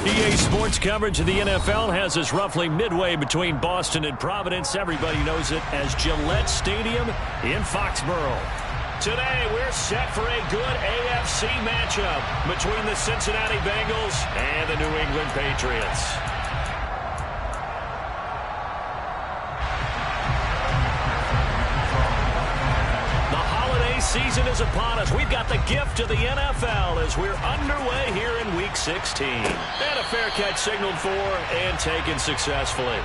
EA Sports coverage of the NFL has us roughly midway between Boston and Providence. Everybody knows it as Gillette Stadium in Foxborough. Today, we're set for a good AFC matchup between the Cincinnati Bengals and the New England Patriots. Season is upon us. We've got the gift of the NFL as we're underway here in Week 16. And a fair catch signaled for and taken successfully.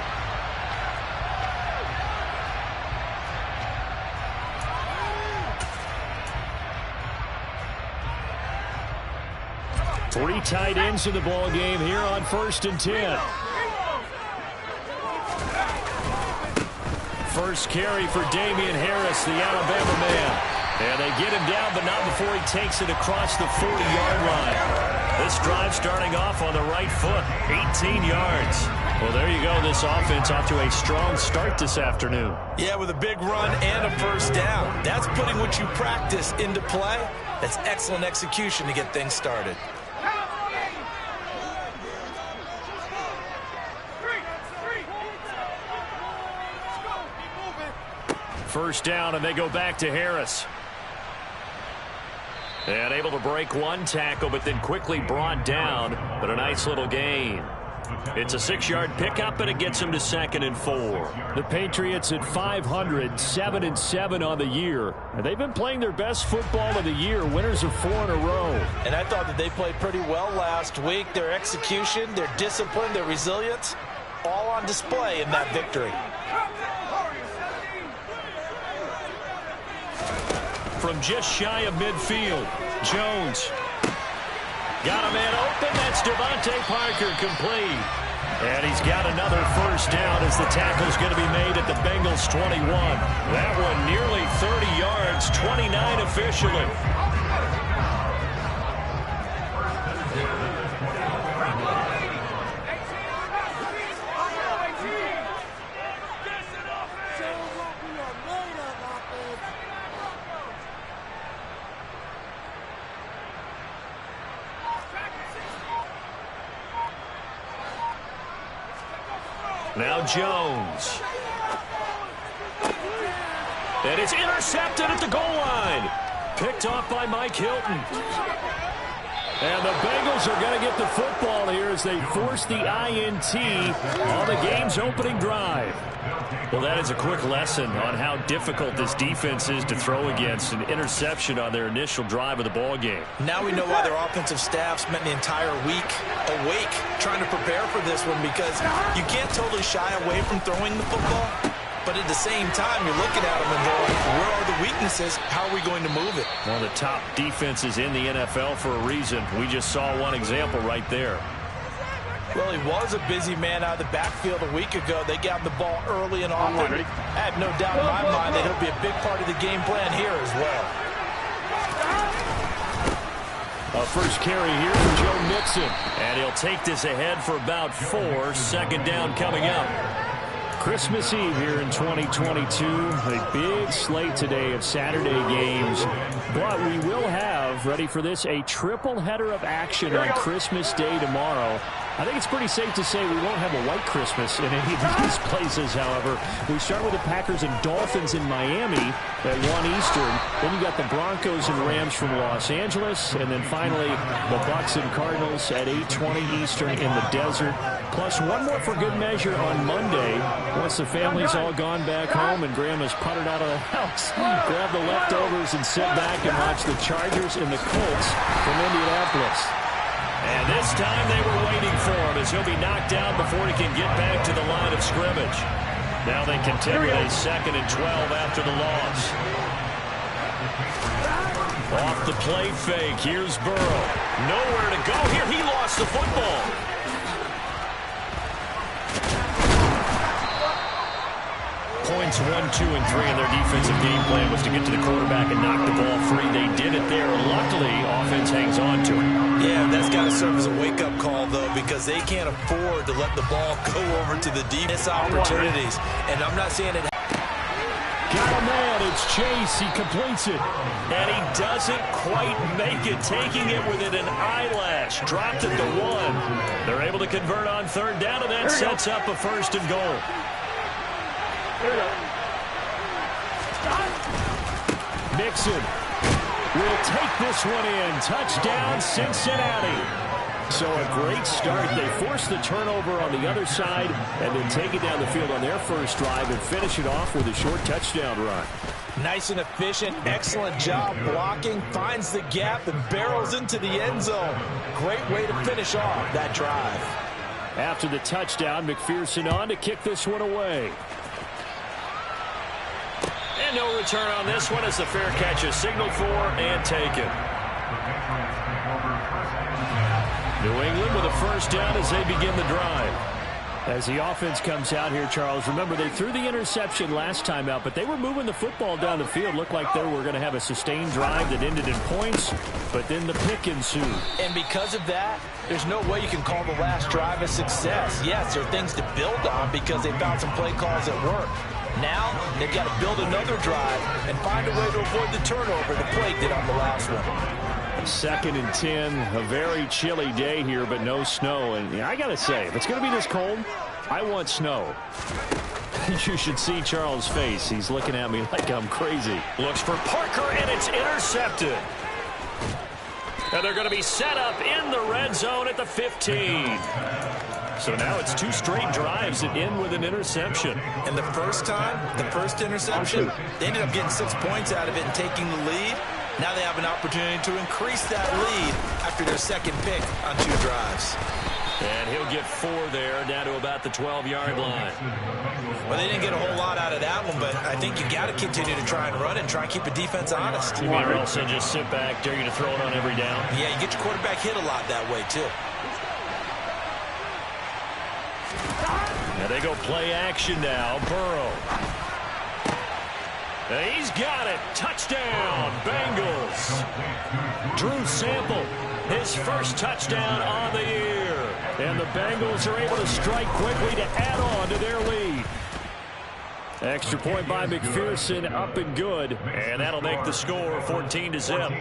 Three tight ends in the ball game here on 1st and 10. First carry for Damian Harris, the Alabama man. And they get him down, but not before he takes it across the 40-yard line. This drive starting off on the right foot, 18 yards. Well, there you go. This offense off to a strong start this afternoon. Yeah, with a big run and a first down. That's putting what you practice into play. That's excellent execution to get things started. First down, and they go back to Harris. And able to break one tackle, but then quickly brought down. But a nice little gain. It's a 6-yard pickup, and it gets him to 2nd and 4. The Patriots at 500, 7-7 on the year. And they've been playing their best football of the year, winners of 4 in a row. And I thought that they played pretty well last week. Their execution, their discipline, their resilience, all on display in that victory. From just shy of midfield, Jones got a man open. That's Devontae Parker complete. And he's got another first down as the tackle's going to be made at the Bengals 21. That one nearly 30 yards, 29 officially. Now Jones. And it's intercepted at the goal line. Picked off by Mike Hilton. And the Bengals are going to get the football here as they force the INT on the game's opening drive. Well, that is a quick lesson on how difficult this defense is to throw against. An interception on their initial drive of the ball game. Now we know why their offensive staff spent the entire week awake trying to prepare for this one, because you can't totally shy away from throwing the football. But at the same time, you're looking at them and going, where are the weaknesses? How are we going to move it? One of the top defenses in the NFL for a reason. We just saw one example right there. Well, he was a busy man out of the backfield a week ago. They got the ball early and often. I have no doubt in my mind that he'll be a big part of the game plan here as well. A first carry here for Joe Mixon. And he'll take this ahead for about 4. 2nd down coming up. Christmas Eve here in 2022. A big slate today of Saturday games. But we will have, ready for this, a triple header of action on Christmas Day tomorrow. I think it's pretty safe to say we won't have a white Christmas in any of these places, however. We start with the Packers and Dolphins in Miami at 1 Eastern. Then you got the Broncos and Rams from Los Angeles. And then finally, the Bucs and Cardinals at 8:20 Eastern in the desert. Plus one more for good measure on Monday. Once the family's all gone back home and Grandma's puttered out of the house, grab the leftovers and sit back and watch the Chargers and the Colts from Indianapolis. And this time they were waiting for him as he'll be knocked down before he can get back to the line of scrimmage. Now they contend with a 2nd and 12 after the loss. Off the play fake, here's Burrow. Nowhere to go here. He lost the football. Points 1, 2, and 3 in their defensive game plan was to get to the quarterback and knock the ball free. They did it there. Luckily, offense hangs on to it. Yeah, that's got to serve as a wake-up call, though, because they can't afford to let the ball go over to the defense opportunities. And I'm not saying it. got a man. It's Chase. He completes it. And he doesn't quite make it, taking it within an eyelash. Dropped at the 1. They're able to convert on third down, and that sets up a first and goal. Mixon will take this one in. Touchdown, Cincinnati. So a great start. They force the turnover on the other side and then take it down the field on their first drive and finish it off with a short touchdown run. Nice and efficient. Excellent job blocking. Finds the gap and barrels into the end zone. Great way to finish off that drive. After the touchdown, McPherson on to kick this one away. And no return on this one as the fair catch is signaled for and taken. New England with a first down as they begin the drive. As the offense comes out here, Charles, remember they threw the interception last time out, but they were moving the football down the field. Looked like they were going to have a sustained drive that ended in points, but then the pick ensued. And because of that, there's no way you can call the last drive a success. Yes, there are things to build on because they found some play calls that work. Now, they've got to build another drive and find a way to avoid the turnover the play did on the last one. 2nd and 10, a very chilly day here, but no snow. And I got to say, if it's going to be this cold, I want snow. You should see Charles' face. He's looking at me like I'm crazy. Looks for Parker, and it's intercepted. And they're going to be set up in the red zone at the 15. So now it's 2 straight drives that end with an interception. And the first time, the first interception, they ended up getting 6 points out of it and taking the lead. Now they have an opportunity to increase that lead after their second pick on 2 drives. And he'll get 4 there, down to about the 12-yard line. Well, they didn't get a whole lot out of that one, but I think you got to continue to try and run and try and keep the defense honest. You mean also just sit back, dare you to throw it on every down? Yeah, you get your quarterback hit a lot that way, too. Now they go play action now. Burrow. He's got it. Touchdown, Bengals. Drew Sample, his first touchdown on the year. And the Bengals are able to strike quickly to add on to their lead. Extra point by McPherson, up and good. And that'll make the score 14-0.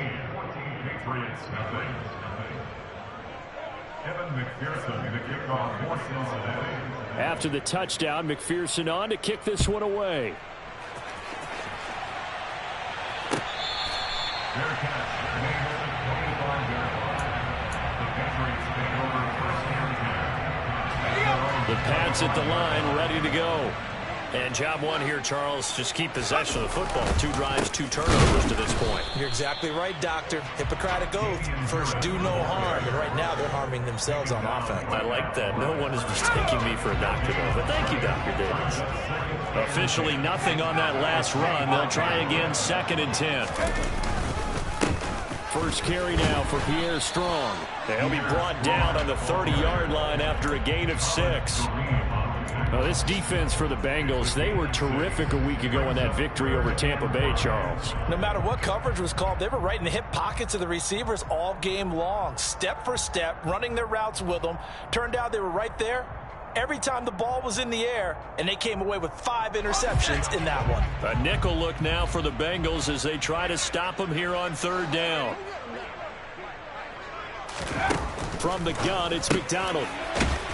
After the touchdown, McPherson on to kick this one away. The Pats at the line, ready to go. And job one here, Charles, just keep possession of the football. 2 drives, 2 turnovers to this point. You're exactly right, Doctor. Hippocratic oath. First, do no harm. And right now, they're harming themselves on offense. I like that. No one is mistaking me for a doctor, though. But thank you, Dr. Davis. Officially nothing on that last run. They'll try again, 2nd and 10. First carry now for Pierre Strong. They'll be brought down on the 30-yard line after a gain of 6. Now, this defense for the Bengals, they were terrific a week ago in that victory over Tampa Bay, Charles. No matter what coverage was called, they were right in the hip pockets of the receivers all game long. Step for step, running their routes with them. Turned out they were right there every time the ball was in the air, and they came away with 5 interceptions in that one. A nickel look now for the Bengals as they try to stop them here on 3rd down. From the gun, it's McDonald.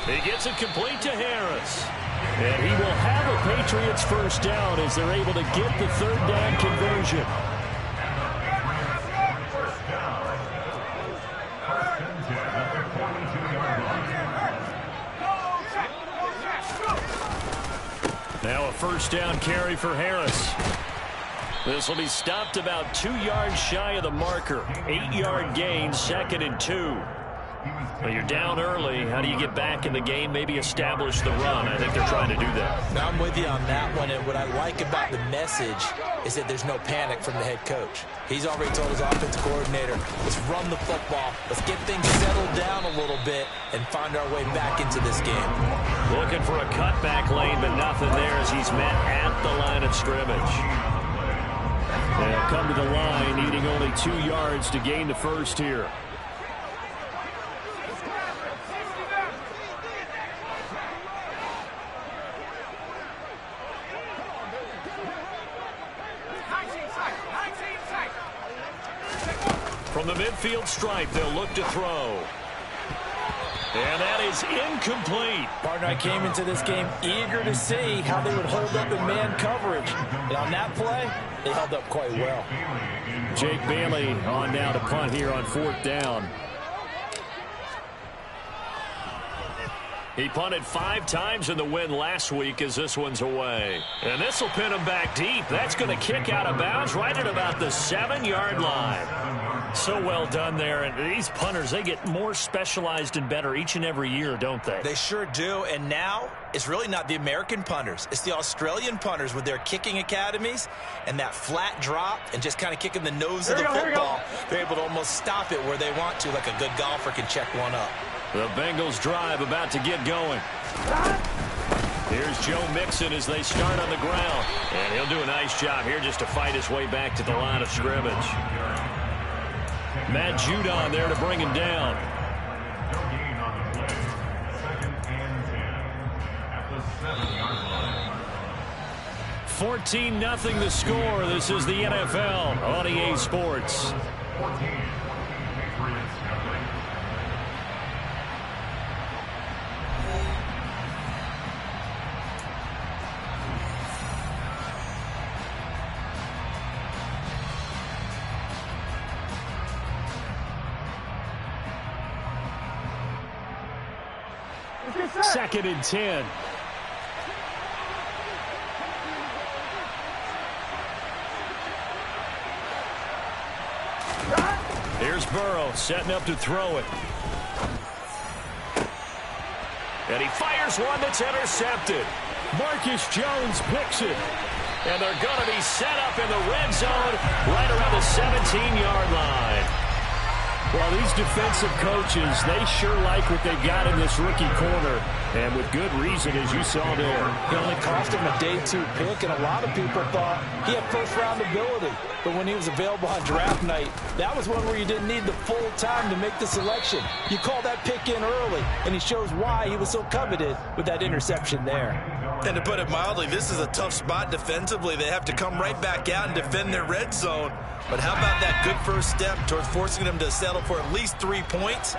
He gets it complete to Harris. And he will have a Patriots first down as they're able to get the 3rd down conversion. Now a first down carry for Harris. This will be stopped about 2 yards shy of the marker. 8-yard gain, 2nd and 2. Well, you're down early. How do you get back in the game? Maybe establish the run. I think they're trying to do that. Now, I'm with you on that one, and what I like about the message is that there's no panic from the head coach. He's already told his offensive coordinator, let's run the football, let's get things settled down a little bit and find our way back into this game. Looking for a cutback lane, but nothing there as he's met at the line of scrimmage. They'll come to the line, needing only 2 yards to gain the first here. midfield stripe, they'll look to throw. And that is incomplete. Partner, I came into this game eager to see how they would hold up in man coverage. And on that play, they held up quite well. Jake Bailey on now to punt here on 4th down. He punted 5 times in the win last week as this one's away. And this will pin him back deep. That's going to kick out of bounds right at about the 7-yard line. So well done there. And these punters, they get more specialized and better each and every year, don't they? They sure do. And now it's really not the American punters. It's the Australian punters with their kicking academies and that flat drop and just kind of kicking the nose of the football. They're able to almost stop it where they want to, like a good golfer can check one up. The Bengals drive about to get going. Here's Joe Mixon as they start on the ground. And he'll do a nice job here just to fight his way back to the line of scrimmage. Matt Judon there to bring him down. $14-0 the score. This is the NFL on EA Sports. Second and 10. Here's Burrow setting up to throw it. And he fires one that's intercepted. Marcus Jones picks it. And they're going to be set up in the red zone right around the 17-yard line. Well, these defensive coaches, they sure like what they've got in this rookie corner. And with good reason, as you saw there. It only cost him a day 2 pick, and a lot of people thought he had first-round ability. But when he was available on draft night, that was one where you didn't need the full time to make the selection. You call that pick in early, and he shows why he was so coveted with that interception there. And to put it mildly, this is a tough spot defensively. They have to come right back out and defend their red zone. But how about that good first step towards forcing them to settle for at least 3 points?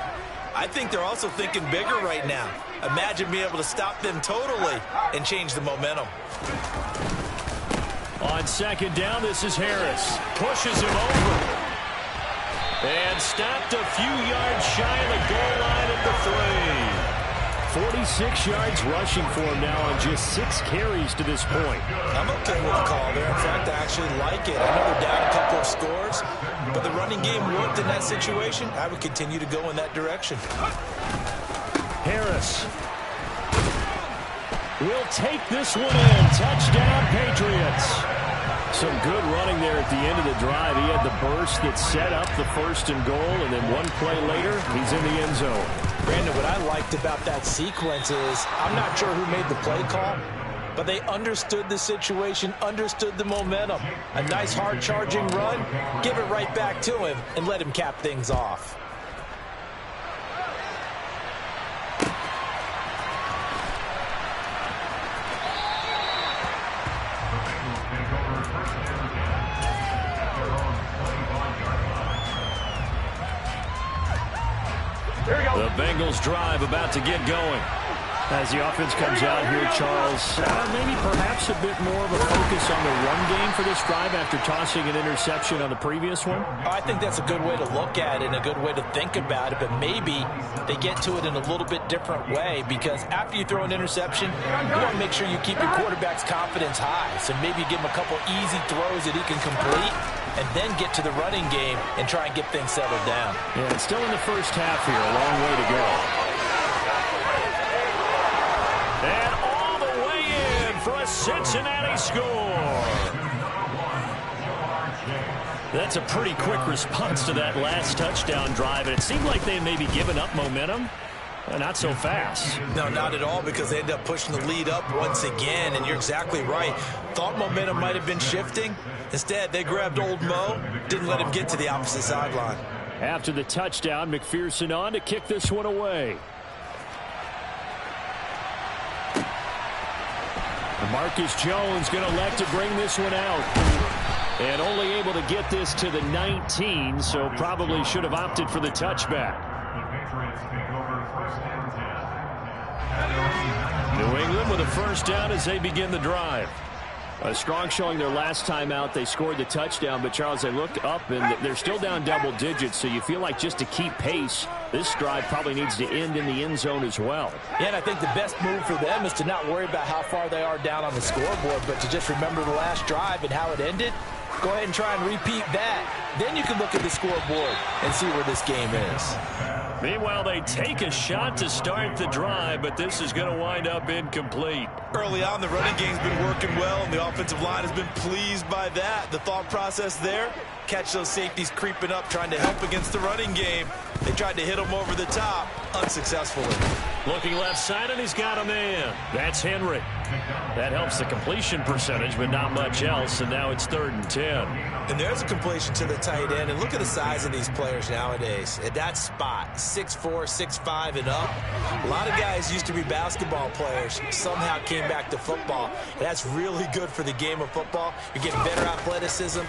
I think they're also thinking bigger right now. Imagine being able to stop them totally and change the momentum. On second down, this is Harris. Pushes him over. And stopped a few yards shy of the goal line at the 3. 46 yards rushing for him now on just 6 carries to this point. I'm okay with the call there. In fact, I actually like it. I know they're down a couple of scores, but the running game worked in that situation. I would continue to go in that direction. Harris will take this one in. Touchdown, Patriots. Some good running there at the end of the drive. He had the burst that set up the 1st and goal, and then one play later, he's in the end zone. Brandon, what I liked about that sequence is I'm not sure who made the play call, but they understood the situation, understood the momentum. A nice hard-charging run, give it right back to him, and let him cap things off. The Bengals drive about to get going. As the offense comes out here, Charles, maybe perhaps a bit more of a focus on the run game for this drive after tossing an interception on the previous one? I think that's a good way to look at it and a good way to think about it, but maybe they get to it in a little bit different way, because after you throw an interception, you want to make sure you keep your quarterback's confidence high. So maybe give him a couple easy throws that he can complete and then get to the running game and try and get things settled down. Yeah, it's still in the first half here, a long way to go. And all the way in for a Cincinnati score. That's a pretty quick response to that last touchdown drive. And it seemed like they may be giving up momentum. Not so fast. No, not at all, because they end up pushing the lead up once again. And you're exactly right. Thought momentum might have been shifting. Instead, they grabbed old Mo, didn't let him get to the opposite sideline. After the touchdown, McPherson on to kick this one away. Marcus Jones going to elect to bring this one out. And only able to get this to the 19, so probably should have opted for the touchback. New England with a first down as they begin the drive. A strong showing their last time out. They scored the touchdown, but, Charles, they looked up, and they're still down double digits, so you feel like just to keep pace, this drive probably needs to end in the end zone as well. Yeah, and I think the best move for them is to not worry about how far they are down on the scoreboard, but to just remember the last drive and how it ended. Go ahead and try and repeat that. Then you can look at the scoreboard and see where this game is. Meanwhile, they take a shot to start the drive, but this is going to wind up incomplete. Early on, the running game's been working well, and the offensive line has been pleased by that. The thought process there, catch those safeties creeping up, trying to help against the running game. They tried to hit him over the top, unsuccessfully. Looking left side, and he's got a man. That's Henry. That helps the completion percentage, but not much else, and now it's 3rd and 10. And there's a completion to the tight end, and look at the size of these players nowadays. At that spot, 6'4", 6'5", and up. A lot of guys used to be basketball players, somehow came back to football. And that's really good for the game of football. You're getting better athleticism,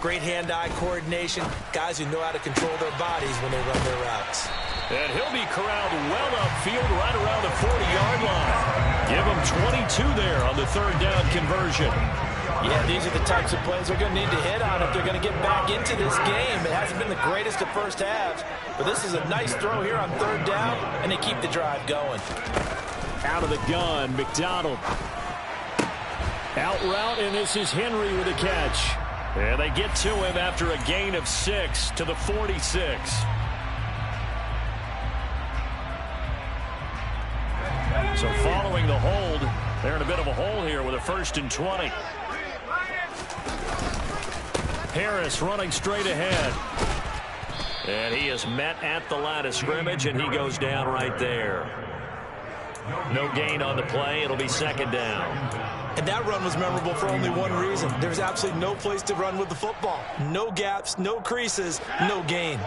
great hand-eye coordination, guys who know how to control their bodies when they run their routes. And he'll be corralled well upfield right around the 40-yard line. Give him 22 there on the 3rd down conversion. Yeah, these are the types of plays they're going to need to hit on if they're going to get back into this game. It hasn't been the greatest of first halves, but this is a nice throw here on 3rd down, and they keep the drive going. Out of the gun, McDonald. Out route, and this is Henry with a catch. And they get to him after a gain of 6 to the 46. So following the hold, they're in a bit of a hole here with a 1st and 20. Harris running straight ahead. And he is met at the line of scrimmage, and he goes down right there. No gain on the play. It'll be 2nd down. And that run was memorable for only one reason. There's absolutely no place to run with the football. No gaps, no creases, no gain.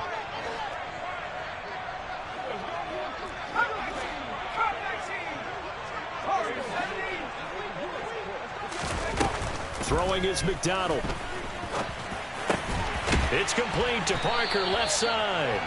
Throwing is McDonald. It's complete to Parker, left side.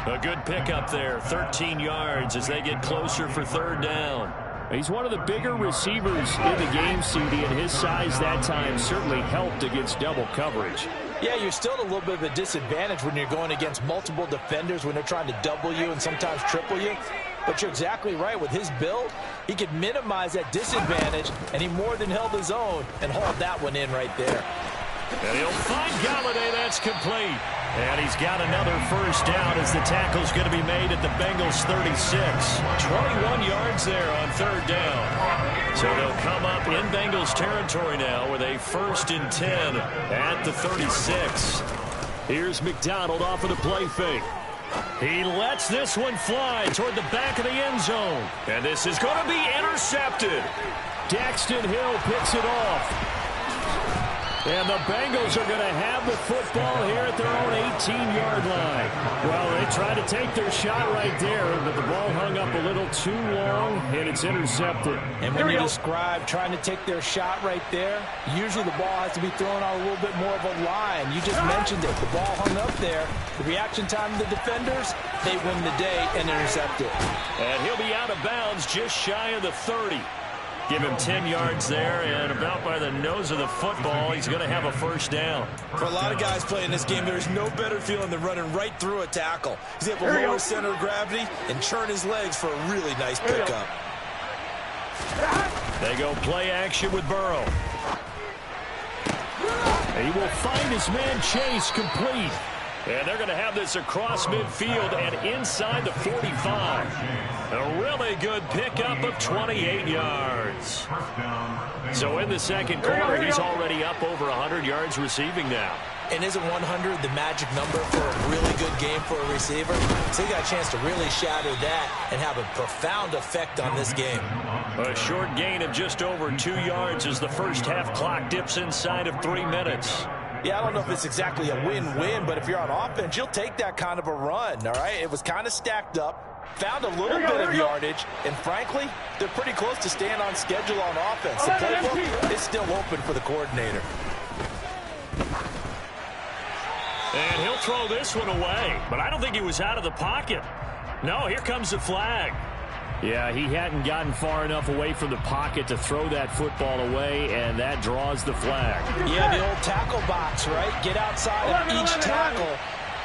A good pickup there, 13 yards as they get closer for 3rd down. He's one of the bigger receivers in the game, CD, and his size that time certainly helped against double coverage. Yeah, you're still at a little bit of a disadvantage when you're going against multiple defenders, when they're trying to double you and sometimes triple you. But you're exactly right. With his build, he could minimize that disadvantage, and he more than held his own and hauled that one in right there. And he'll find Galladay. That's complete. And he's got another 1st down as the tackle's going to be made at the Bengals 36. 21 yards there on 3rd down. So they'll come up in Bengals territory now with a 1st and 10 at the 36. Here's McDonald off of the play fake. He lets this one fly toward the back of the end zone. And this is going to be intercepted. Daxton Hill picks it off. And the Bengals are going to have the football here at their own 18-yard line. Well, they tried to take their shot right there, but the ball hung up a little too long, and it's intercepted. And when you describe trying to take their shot right there, usually the ball has to be thrown on a little bit more of a line. You just mentioned it. The ball hung up there. The reaction time of the defenders, they win the day and intercept it. And he'll be out of bounds just shy of the 30. Give him 10 yards there, and about by the nose of the football, he's going to have a 1st down. For a lot of guys playing this game, there's no better feeling than running right through a tackle. He's able to lower his center of gravity and churn his legs for a really nice pickup. They go play action with Burrow. He will find his man Chase complete. And they're going to have this across midfield and inside the 45. A really good pickup of 28 yards. So in the 2nd quarter, he's already up over 100 yards receiving now. And isn't 100 the magic number for a really good game for a receiver? So he got a chance to really shatter that and have a profound effect on this game. A short gain of just over 2 yards as the 1st half clock dips inside of 3 minutes. Yeah, I don't know if it's exactly a win-win, but if you're on offense, you'll take that kind of a run, all right? It was kind of stacked up, found a little bit of yardage, and frankly, they're pretty close to staying on schedule on offense. The playbook is still open for the coordinator. And he'll throw this one away. But I don't think he was out of the pocket. No, here comes the flag. Yeah, he hadn't gotten far enough away from the pocket to throw that football away, and that draws the flag. Yeah, the old tackle box, right? Get outside of each tackle,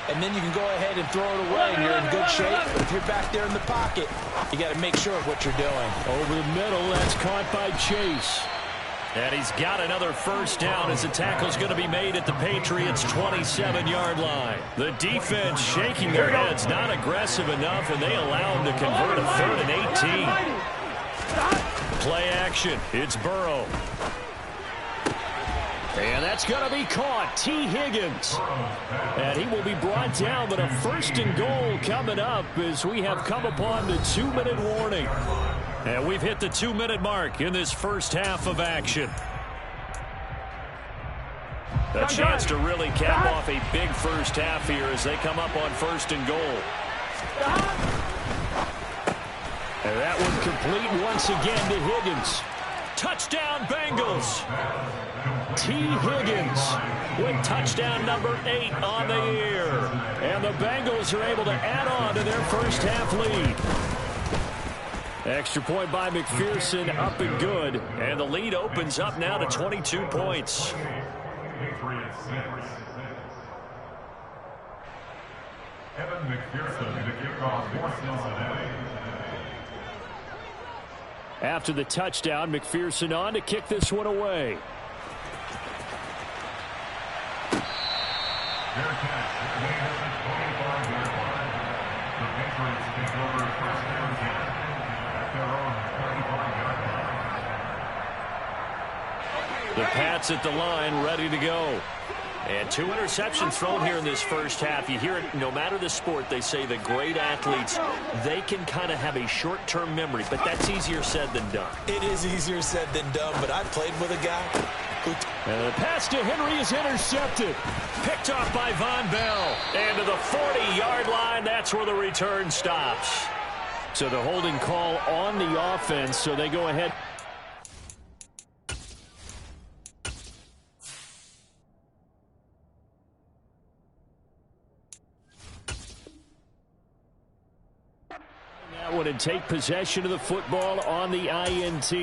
and then you can go ahead and throw it away, and you're in good shape. But if you're back there in the pocket, you got to make sure of what you're doing. Over the middle, that's caught by Chase. And he's got another first down as the tackle's going to be made at the Patriots' 27-yard line. The defense shaking their heads, not aggressive enough, and they allow him to convert a 3rd and 18. Play action. It's Burrow. And that's going to be caught. T. Higgins. And he will be brought down, but a 1st and goal coming up as we have come upon the 2-minute warning. And we've hit the 2-minute mark in this first half of action. A chance to really cap off a big first half here as they come up on 1st and goal. And that one complete once again to Higgins. Touchdown, Bengals. T. Higgins with touchdown number 8 on the year. And the Bengals are able to add on to their first half lead. Extra point by McPherson, up and good. And the lead opens up now to 22 points. Evan McPherson to kick off for Cincinnati. After the touchdown, McPherson on to kick this one away. Their catch made at the 25-yard line. The Patriots take over first down at their own 35-yard line. The Pats at the line, ready to go. And 2 interceptions thrown here in this first half. You hear it, no matter the sport, they say the great athletes, they can kind of have a short-term memory, but that's easier said than done. It is easier said than done, but I played with a guy who... And the pass to Henry is intercepted. Picked off by Von Bell. And to the 40-yard line, that's where the return stops. So the holding call on the offense, so they go ahead. Would take possession of the football on the INT.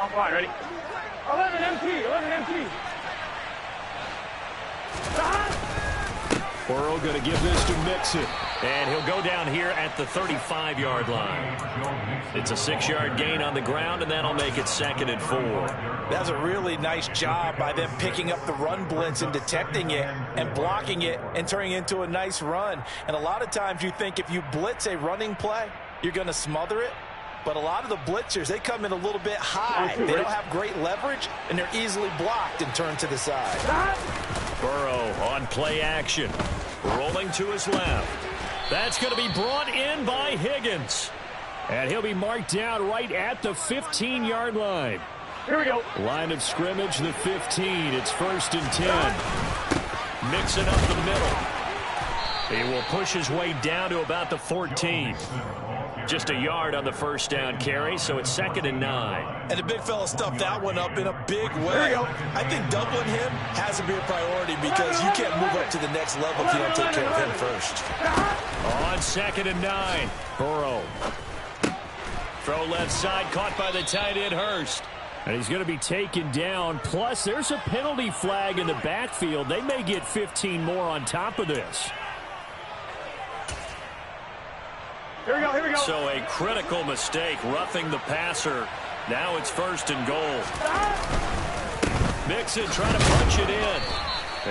On fine, ready? 11 MT, 11 MT. Burrow going to give this to Mixon. And he'll go down here at the 35-yard line. It's a 6-yard gain on the ground, and that'll make it 2nd and 4. That's a really nice job by them picking up the run blitz and detecting it and blocking it and turning it into a nice run. And a lot of times you think if you blitz a running play, you're going to smother it. But a lot of the blitzers, they come in a little bit high. They don't have great leverage, and they're easily blocked and turned to the side. Burrow on play action. Rolling to his left. That's going to be brought in by Higgins. And he'll be marked down right at the 15-yard line. Here we go. Line of scrimmage, the 15. It's 1st and 10. Mixing up the middle. He will push his way down to about the 14. Just a yard on the first down carry, so it's 2nd and 9. And the big fella stuffed that one up in a big way. I think doubling him has to be a priority because you can't move up to the next level if you don't take care of him first. On 2nd and 9, Burrow. Throw left side, caught by the tight end, Hurst. And he's going to be taken down. Plus, there's a penalty flag in the backfield. They may get 15 more on top of this. Here we go, here we go. So a critical mistake, roughing the passer. Now it's 1st and goal. Mixon trying to punch it in.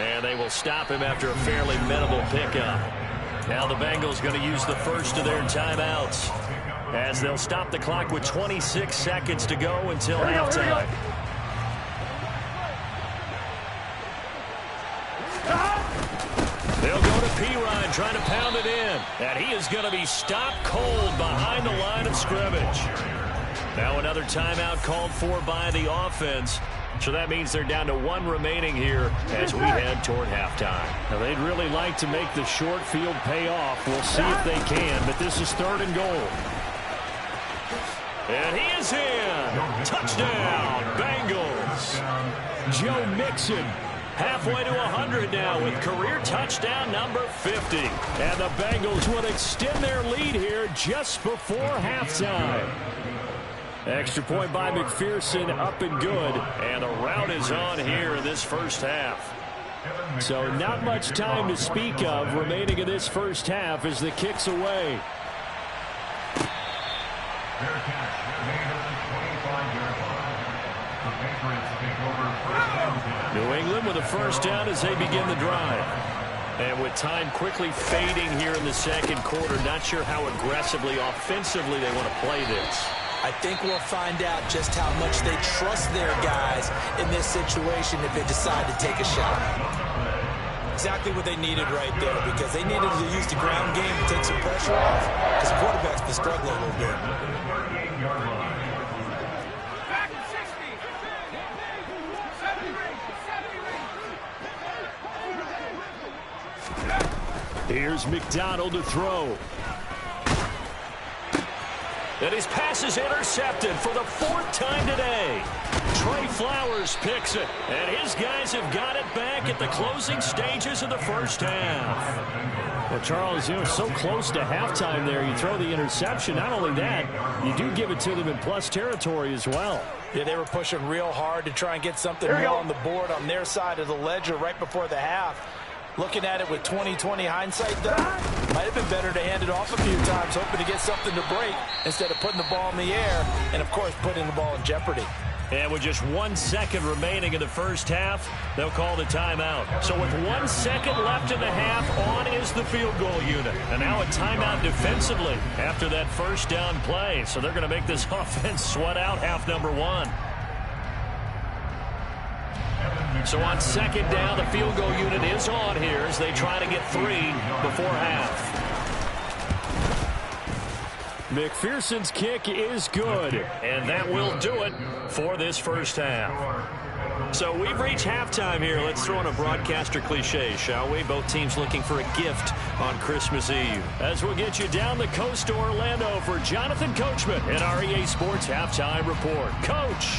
And they will stop him after a fairly minimal pickup. Now the Bengals going to use the first of their timeouts, as they'll stop the clock with 26 seconds to go until halftime. They'll go to P-Ryan trying to pound it in. And he is going to be stopped cold behind the line of scrimmage. Now another timeout called for by the offense. So that means they're down to 1 remaining here as we head toward halftime. Now they'd really like to make the short field pay off. We'll see if they can, but this is 3rd and goal. And he is in. Touchdown, Bengals. Joe Mixon Halfway to 100 now with career touchdown number 50. And the Bengals would extend their lead here just before halftime. Extra point by McPherson, up and good. And the rout is on here in this first half. So not much time to speak of remaining in this first half as the kick's away. Fair catch made at the 25-yard line. The Patriots take over first down. New England with a first down as they begin the drive. And with time quickly fading here in the second quarter, not sure how aggressively, offensively they want to play this. I think we'll find out just how much they trust their guys in this situation if they decide to take a shot. Exactly what they needed right there, because they needed to use the ground game to take some pressure off, because the quarterback's been struggling a little bit. Here's McDonald to throw. And his pass is intercepted for the fourth time today. Trey Flowers picks it, and his guys have got it back at the closing stages of the first half. Well, Charles, you know, so close to halftime there. You throw the interception. Not only that, you do give it to them in plus territory as well. Yeah, they were pushing real hard to try and get something more on the board on their side of the ledger right before the half. Looking at it with 20/20 hindsight, though, might have been better to hand it off a few times, hoping to get something to break instead of putting the ball in the air and, of course, putting the ball in jeopardy. And with just 1 second remaining in the first half, they'll call the timeout. So with 1 second left in the half, on is the field goal unit. And now a timeout defensively after that first down play. So they're going to make this offense sweat out half number one. So on second down, the field goal unit is on here as they try to get 3 before half. McPherson's kick is good, and that will do it for this first half. So we've reached halftime here. Let's throw in a broadcaster cliche, shall we? Both teams looking for a gift on Christmas Eve. As we'll get you down the coast to Orlando for Jonathan Coachman and our EA Sports Halftime Report. Coach!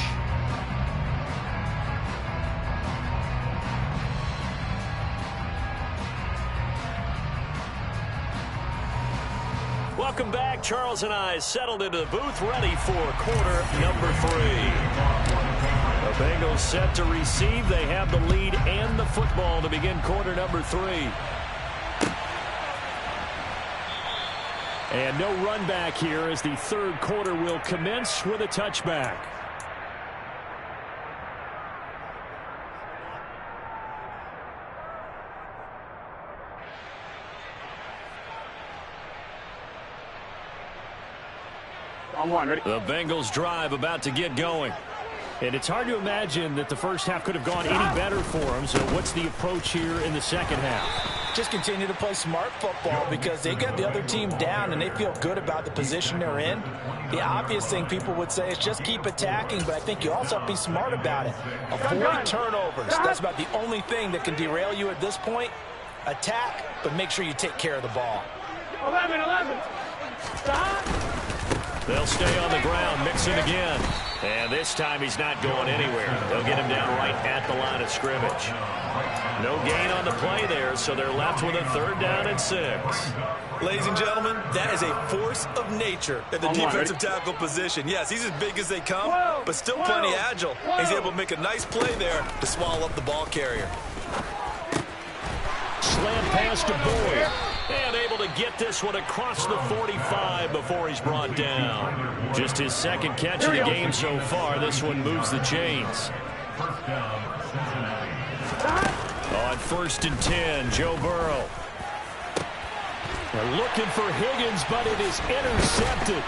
Welcome back. Charles and I settled into the booth, ready for quarter number 3. The Bengals set to receive. They have the lead and the football to begin quarter number 3. And no run back here as the third quarter will commence with a touchback. Ready? The Bengals drive about to get going. And it's hard to imagine that the first half could have gone any better for them. So what's the approach here in the second half? Just continue to play smart football because they got the other team down and they feel good about the position they're in. The obvious thing people would say is just keep attacking, but I think you also have to be smart about it. Avoid turnovers. That's about the only thing that can derail you at this point. Attack, but make sure you take care of the ball. 11. Stop. They'll stay on the ground, Mixon again. And this time he's not going anywhere. They'll get him down right at the line of scrimmage. No gain on the play there, so they're left with a third down and 6. Ladies and gentlemen, that is a force of nature at the defensive tackle position. Yes, he's as big as they come, but still plenty agile. He's able to make a nice play there to swallow up the ball carrier. Slant pass to Boyd. And able to get this one across the 45 before he's brought down. Just his second catch of the game so far. This one moves the chains. On 1st and 10, Joe Burrow. They're looking for Higgins, but it is intercepted.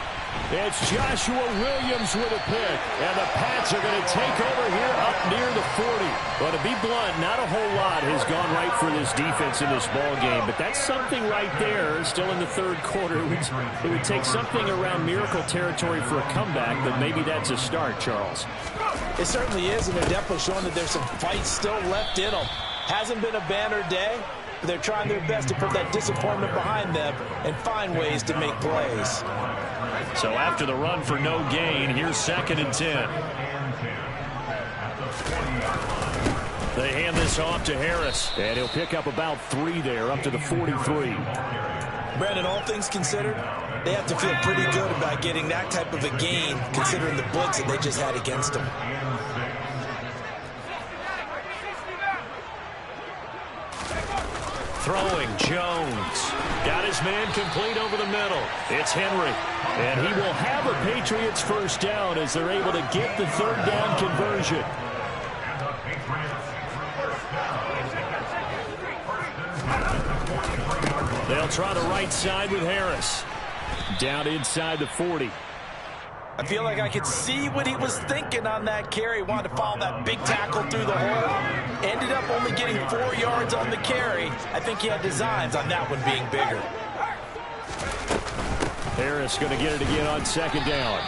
It's Joshua Williams with a pick. And the Pats are going to take over here up near the 40. But to be blunt, not a whole lot has gone right for this defense in this ball game. But that's something right there, still in the third quarter. It would take something around miracle territory for a comeback, but maybe that's a start, Charles. It certainly is, and they're definitely showing that there's some fight still left in them. Hasn't been a banner day, but they're trying their best to put that disappointment behind them and find ways to make plays. So after the run for no gain, here's 2nd and 10. They hand this off to Harris, and he'll pick up about 3 there, up to the 43. Brandon, all things considered, they have to feel pretty good about getting that type of a gain, considering the blitz that they just had against them. Throwing, Jones. Got his man complete over the middle. It's Henry. And he will have a Patriots first down as they're able to get the third down conversion. They'll try the right side with Harris. Down inside the 40. I feel like I could see what he was thinking on that carry. Wanted to follow that big tackle through the hole. Ended up only getting 4 yards on the carry. I think he had designs on that one being bigger. Harris going to get it again on second down.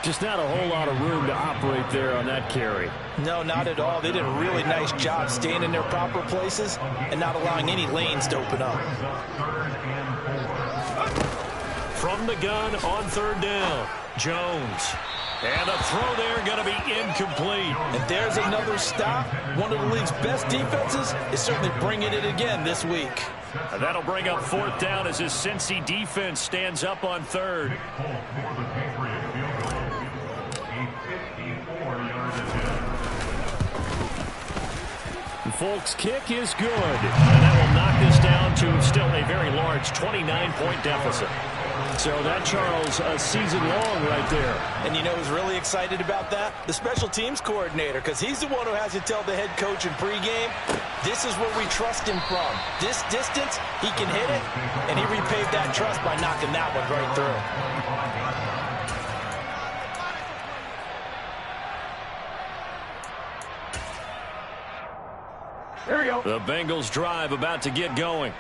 Just not a whole lot of room to operate there on that carry. No, not at all. They did a really nice job staying in their proper places and not allowing any lanes to open up. From the gun on third down, Jones. And a throw there going to be incomplete. And there's another stop. One of the league's best defenses is certainly bringing it again this week. And that'll bring up fourth down as his Cincy defense stands up on third. Folks' kick is good. And that will knock this down to still a very large 29-point deficit. So that, Charles, a season long right there. And you know who's really excited about that? The special teams coordinator, because he's the one who has to tell the head coach in pregame, this is where we trust him from. This distance, he can hit it, and he repaid that trust by knocking that one right through. Here we go. The Bengals drive about to get going.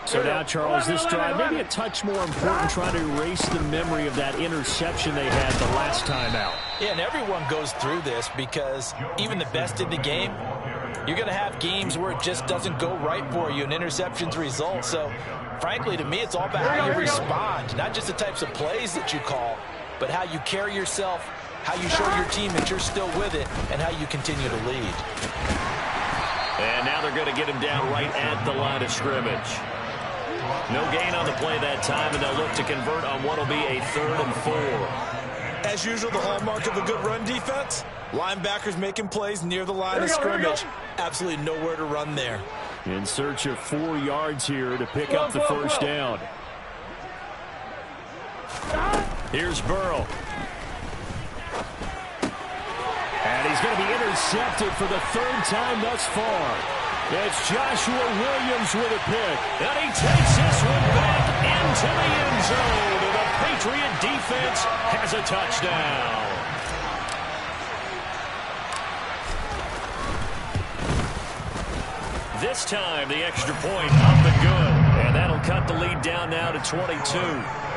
So now, Charles, this drive maybe a touch more important, trying to erase the memory of that interception they had the last time out. Yeah, and everyone goes through this because even the best in the game, you're going to have games where it just doesn't go right for you, and interceptions result. So, frankly, to me, it's all about how you respond, not just the types of plays that you call, but how you carry yourself, how you show your team that you're still with it, and how you continue to lead. And now they're going to get him down right at the line of scrimmage. No gain on the play that time, and they'll look to convert on what will be a 3rd and 4. As usual, the hallmark of a good run defense, linebackers making plays near the line of scrimmage. Absolutely nowhere to run there. In search of 4 yards here to pick up the first down. Here's Burrow. And he's going to be intercepted for the 3rd time thus far. It's Joshua Williams with a pick. And he takes this one back into the end zone. And the Patriot defense has a touchdown. This time, the extra point up and good. And that'll cut the lead down now to 22.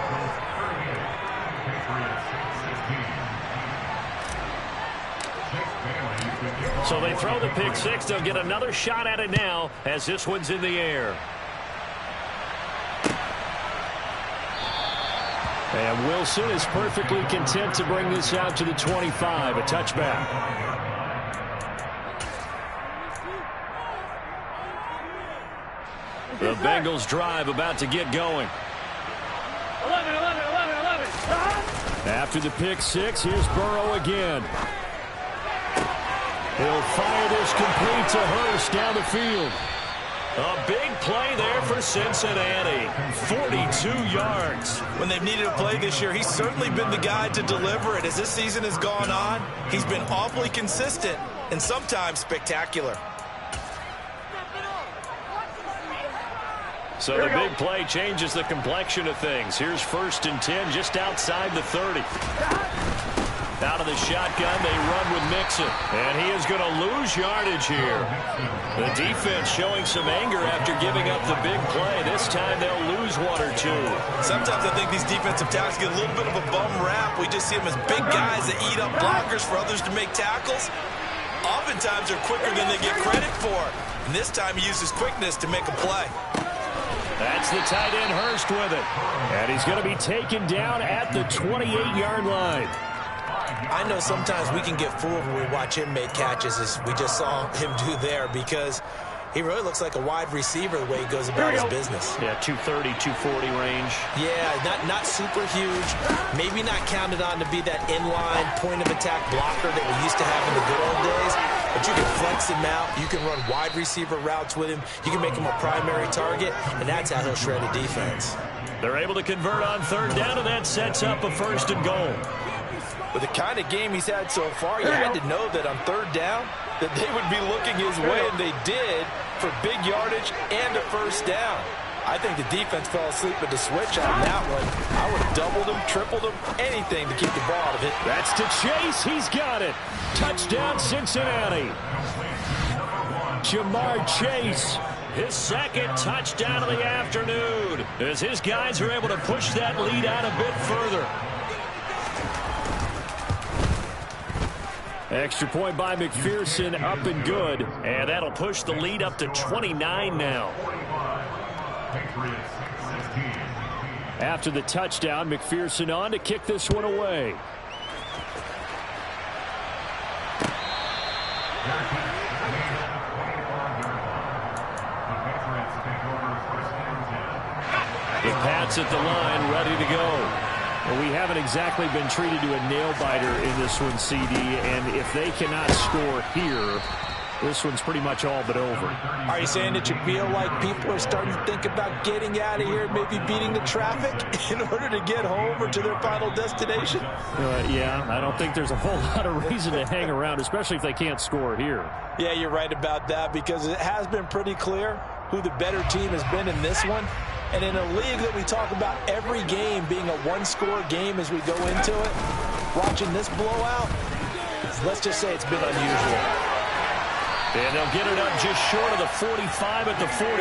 So they throw the pick six. They'll get another shot at it now as this one's in the air. And Wilson is perfectly content to bring this out to the 25, a touchback. The Bengals drive about to get going. 11. After the pick six, here's Burrow again. He'll fire this complete to Hurst down the field. A big play there for Cincinnati. 42 yards. When they've needed a play this year, he's certainly been the guy to deliver it. As this season has gone on, he's been awfully consistent and sometimes spectacular. So the big play changes the complexion of things. Here's 1st and 10 just outside the 30. Out of the shotgun, they run with Mixon. And he is going to lose yardage here. The defense showing some anger after giving up the big play. This time they'll lose 1 or 2. Sometimes I think these defensive tackles get a little bit of a bum rap. We just see them as big guys that eat up blockers for others to make tackles. Oftentimes they're quicker than they get credit for. And this time he uses quickness to make a play. That's the tight end Hurst with it. And he's going to be taken down at the 28-yard line. I know sometimes we can get fooled when we watch him make catches, as we just saw him do there, because he really looks like a wide receiver the way he goes about his business. Yeah, 230, 240 range. Yeah, not super huge. Maybe not counted on to be that inline point-of-attack blocker that we used to have in the good old days. But you can flex him out. You can run wide receiver routes with him. You can make him a primary target, and that's how he'll shred a defense. They're able to convert on third down, and that sets up a 1st and goal. With the kind of game he's had so far, you had to know that on third down that they would be looking his way, and they did, for big yardage and a 1st down. I think the defense fell asleep at the switch on that one. I would have doubled him, tripled him, anything to keep the ball out of it. That's to Chase. He's got it. Touchdown, Cincinnati. Jamar Chase, his 2nd touchdown of the afternoon, as his guys are able to push that lead out a bit further. Extra point by McPherson, up and good. And that'll push the lead up to 29 now. After the touchdown, McPherson on to kick this one away. The Pats at the line, ready to go. Well, we haven't exactly been treated to a nail-biter in this one, CD, and if they cannot score here, this one's pretty much all but over. Are you saying that you feel like people are starting to think about getting out of here, maybe beating the traffic in order to get home or to their final destination? Yeah, I don't think there's a whole lot of reason to hang around, especially if they can't score here. Yeah, you're right about that, because it has been pretty clear who the better team has been in this one. And in a league that we talk about every game being a one-score game as we go into it, watching this blowout, let's just say it's been unusual. And they'll get it up just short of the 45 at the 44.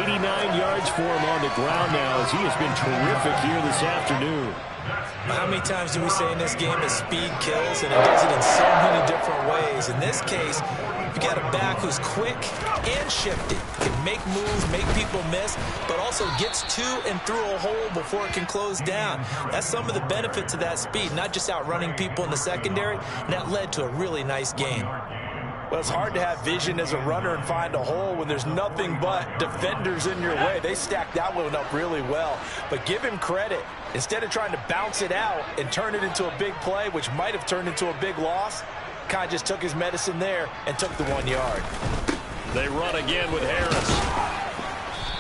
89 yards for him on the ground now, as he has been terrific here this afternoon. How many times do we say in this game that speed kills, and it does it in so many different ways? In this case, you got a back who's quick and shifty, can make moves, make people miss, but also gets to and through a hole before it can close down. That's some of the benefits of that speed, not just outrunning people in the secondary, and that led to a really nice game. Well, it's hard to have vision as a runner and find a hole when there's nothing but defenders in your way. They stacked that one up really well. But give him credit. Instead of trying to bounce it out and turn it into a big play, which might have turned into a big loss, kind of just took his medicine there and took the 1 yard. They run again with Harris.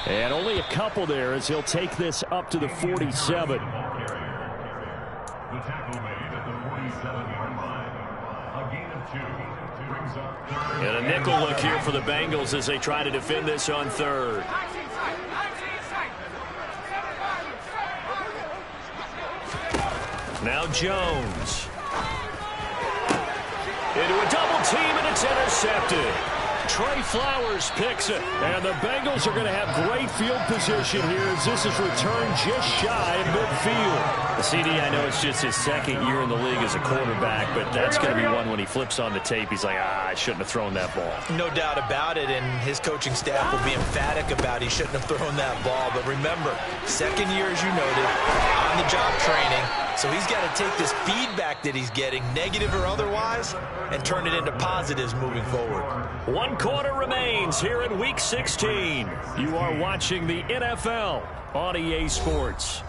And only a couple there as he'll take this up to the 47. The tackle made at the 47-yard line. A gain of 2. Brings up third. And a nickel look here for the Bengals as they try to defend this on third. Now Jones. Into a double team, and it's intercepted. Trey Flowers picks it, and the Bengals are going to have great field position here as this is returned just shy of midfield. The CD, I know it's just his 2nd year in the league as a quarterback, but that's going to be one when he flips on the tape. He's like, I shouldn't have thrown that ball. No doubt about it, and his coaching staff will be emphatic about he shouldn't have thrown that ball. But remember, 2nd year, as you noted, on-the-job training. So he's got to take this feedback that he's getting, negative or otherwise, and turn it into positives moving forward. 1 quarter remains here in Week 16. You are watching the NFL on EA Sports.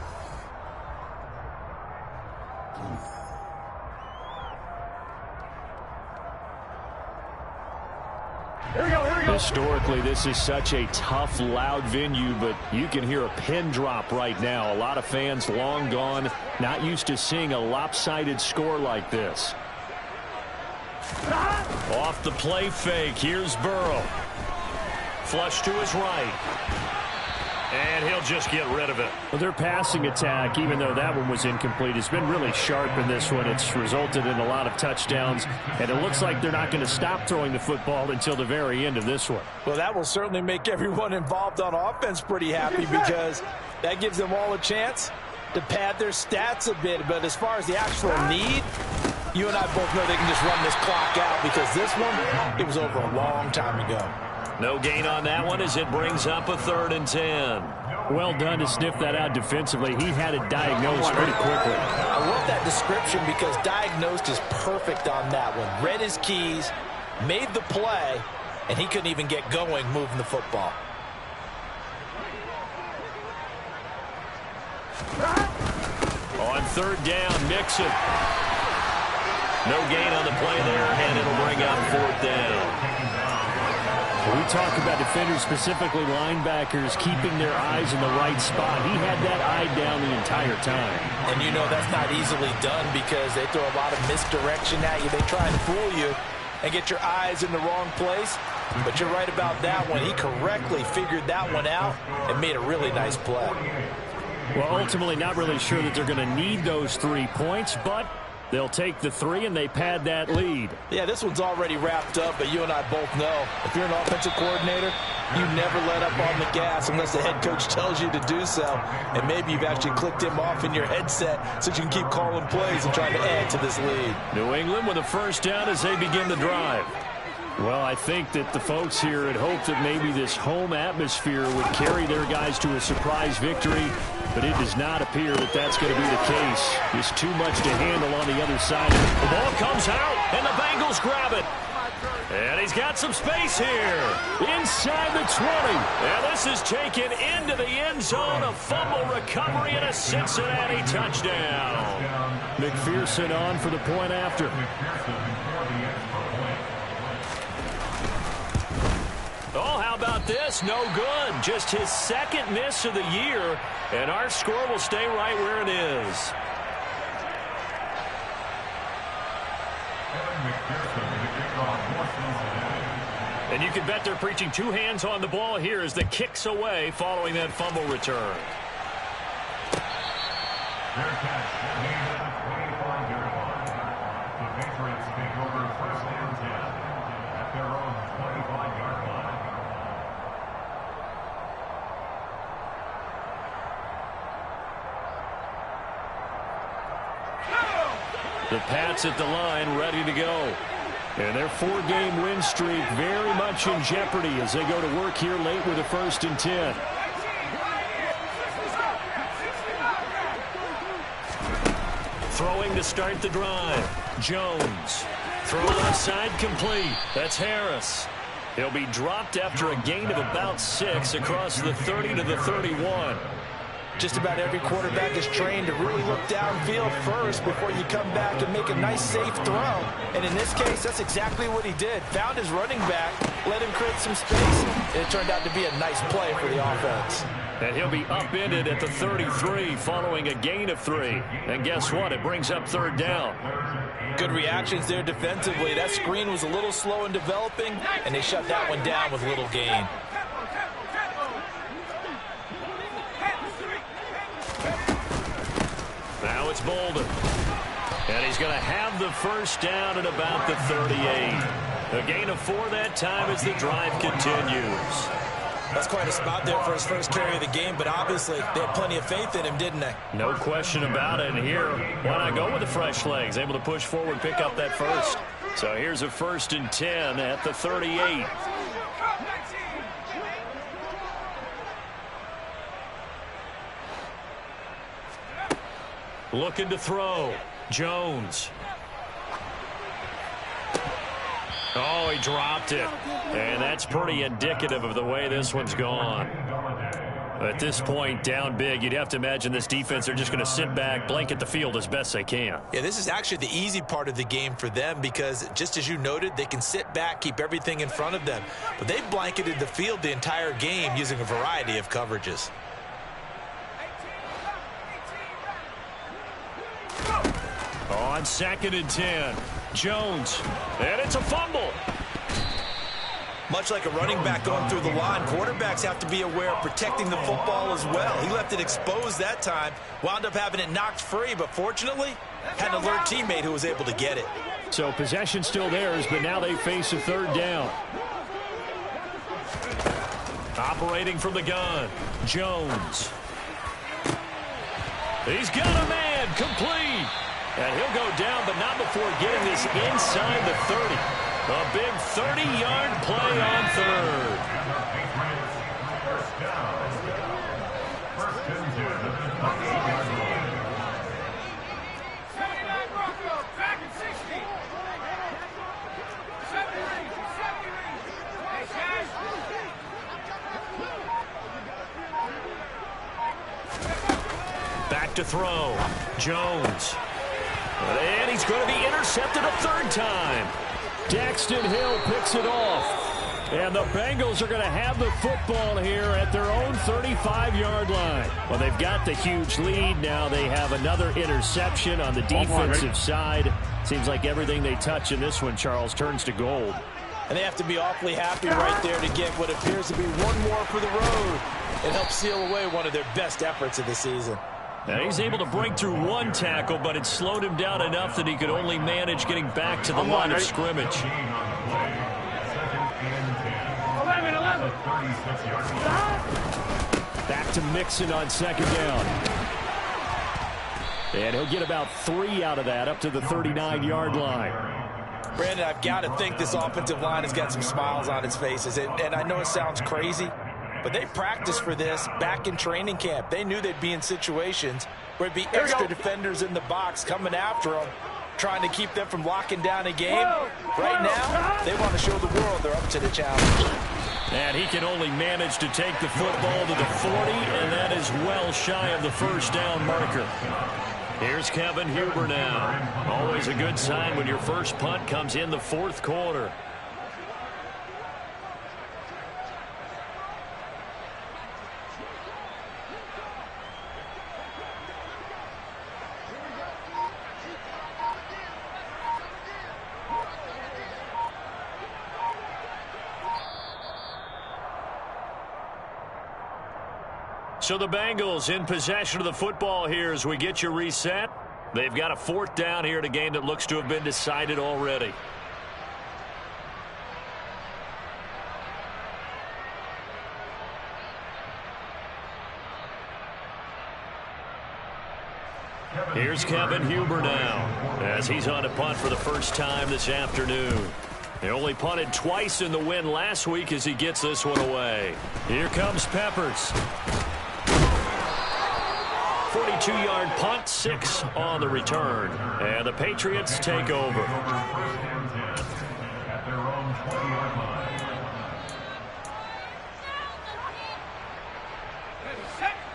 Historically, this is such a tough, loud venue, but you can hear a pin drop right now. A lot of fans long gone, not used to seeing a lopsided score like this. Off the play fake, here's Burrow. Flush to his right. And he'll just get rid of it. Well, their passing attack, even though that one was incomplete, has been really sharp in this one. It's resulted in a lot of touchdowns, and it looks like they're not going to stop throwing the football until the very end of this one. Well, that will certainly make everyone involved on offense pretty happy, because that gives them all a chance to pad their stats a bit. But as far as the actual need, you and I both know they can just run this clock out, because this one, it was over a long time ago. No gain on that one as it brings up a 3rd and 10. Well done to sniff that out defensively. He had it diagnosed pretty quickly. I love that description because diagnosed is perfect on that one. Read his keys, made the play, and he couldn't even get going moving the football. On 3rd down, Mixon. No gain on the play there, and it'll bring up 4th down. We talk about defenders, specifically linebackers, keeping their eyes in the right spot. He had that eye down the entire time. And you know that's not easily done because they throw a lot of misdirection at you. They try and fool you and get your eyes in the wrong place. But you're right about that one. He correctly figured that one out and made a really nice play. Well, ultimately not really sure that they're going to need those 3 points, but they'll take the 3 and they pad that lead. Yeah, this one's already wrapped up, but you and I both know if you're an offensive coordinator, you never let up on the gas unless the head coach tells you to do so. And maybe you've actually clicked him off in your headset so you can keep calling plays and trying to add to this lead. New England with a 1st down as they begin the drive. Well, I think that the folks here had hoped that maybe this home atmosphere would carry their guys to a surprise victory, but it does not appear that that's going to be the case. Just too much to handle on the other side. The ball comes out, and the Bengals grab it. And he's got some space here. Inside the 20. And this is taken into the end zone. A fumble recovery and a Cincinnati touchdown. McPherson on for the point after. Oh, how about this? No good. Just his 2nd miss of the year, and our score will stay right where it is. And you can bet they're preaching 2 hands on the ball here as the kick's away following that fumble return. Their catch, made at the 25-yard line. The Patriots take over 1st and 10 at their own 25-yard line. The Pats at the line, ready to go. And their 4-game win streak very much in jeopardy as they go to work here late with a 1st and 10. Throwing to start the drive. Jones. Throw left side complete. That's Harris. He'll be dropped after a gain of about 6 across the 30 to the 31. Just about every quarterback is trained to really look downfield first before you come back and make a nice, safe throw. And in this case, that's exactly what he did. Found his running back, let him create some space, and it turned out to be a nice play for the offense. And he'll be upended at the 33 following a gain of 3. And guess what? It brings up 3rd down. Good reactions there defensively. That screen was a little slow in developing, and they shut that one down with little gain. Now it's Bolden. And he's going to have the 1st down at about the 38. A gain of 4 that time as the drive continues. That's quite a spot there for his first carry of the game, but obviously they had plenty of faith in him, didn't they? No question about it. And here, why not go with the fresh legs? Able to push forward, pick up that 1st. So here's a 1st and 10 at the 38. Looking to throw. Jones. Oh, he dropped it. And that's pretty indicative of the way this one's gone. At this point, down big, you'd have to imagine this defense, they're just going to sit back, blanket the field as best they can. Yeah, this is actually the easy part of the game for them because, just as you noted, they can sit back, keep everything in front of them. But they've blanketed the field the entire game using a variety of coverages. On 2nd and 10, Jones, and it's a fumble. Much like a running back going through the line, quarterbacks have to be aware of protecting the football as well. He left it exposed that time, wound up having it knocked free, but fortunately, had an alert teammate who was able to get it. So possession still theirs, but now they face a 3rd down. Operating from the gun, Jones. He's got a man, complete. And he'll go down, but not before getting this inside the 30. A big 30-yard play on third. First down. First and 10 at the 28-yard line. 79 Broncos, back at 60. 70 reach, 70 reach. Hey, guys. Back to throw. Jones. And he's going to be intercepted a third time. Daxton Hill picks it off. And the Bengals are going to have the football here at their own 35-yard line. Well, they've got the huge lead. Now they have another interception on the defensive side. Seems like everything they touch in this one, Charles, turns to gold. And they have to be awfully happy right there to get what appears to be one more for the road. It helps seal away one of their best efforts of the season. Now he's able to break through one tackle, but it slowed him down enough that he could only manage getting back to the line of scrimmage. 11. Back to Mixon on second down. And he'll get about 3 out of that, up to the 39-yard line. Brandon, I've got to think this offensive line has got some smiles on its faces. And I know it sounds crazy, but they practiced for this back in training camp. They knew they'd be in situations where it'd be extra defenders in the box coming after them, trying to keep them from locking down a game. Right now, they want to show the world they're up to the challenge. And he can only manage to take the football to the 40, and that is well shy of the first down marker. Here's Kevin Huber now. Always a good sign when your first punt comes in the fourth quarter. So the Bengals in possession of the football here as we get you reset. They've got a fourth down here in a game that looks to have been decided already. Here's Kevin Huber now as he's on a punt for the first time this afternoon. They only punted twice in the win last week as he gets this one away. Here comes Peppers. 42-yard punt, 6 on the return. And the Patriots take over. At their own 20-yard line.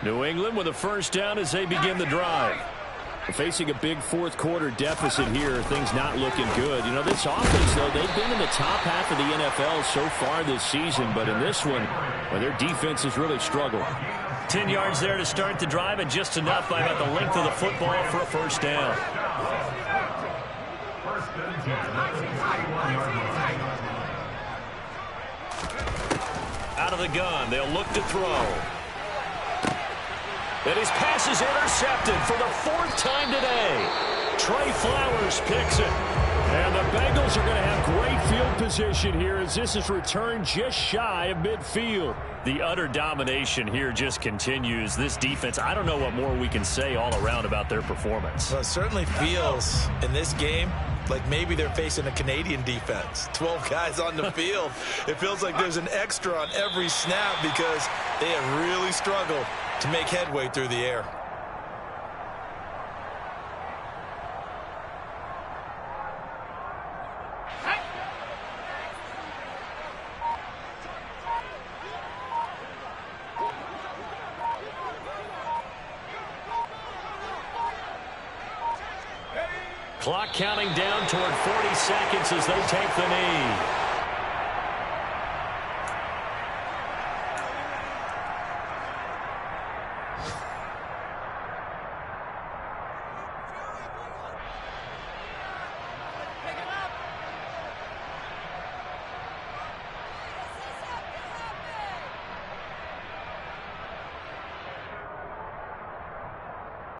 New England with a first down as they begin the drive. Facing a big fourth quarter deficit here, things not looking good. You know, this offense, though, they've been in the top half of the NFL so far this season, but in this one, well, their defense has really struggled. 10 yards there to start the drive, and just enough by about the length of the football for a first down. First and 10 at the 21-yard line. Out of the gun, they'll look to throw. And his pass is intercepted for the 4th time today. Trey Flowers picks it. And the Bengals are going to have great field position here as this is returned just shy of midfield. The utter domination here just continues. This defense, I don't know what more we can say all around about their performance. Well, it certainly feels in this game like maybe they're facing a Canadian defense. 12 guys on the field. It feels like there's an extra on every snap because they have really struggled to make headway through the air. Clock counting down toward 40 seconds as they take the knee.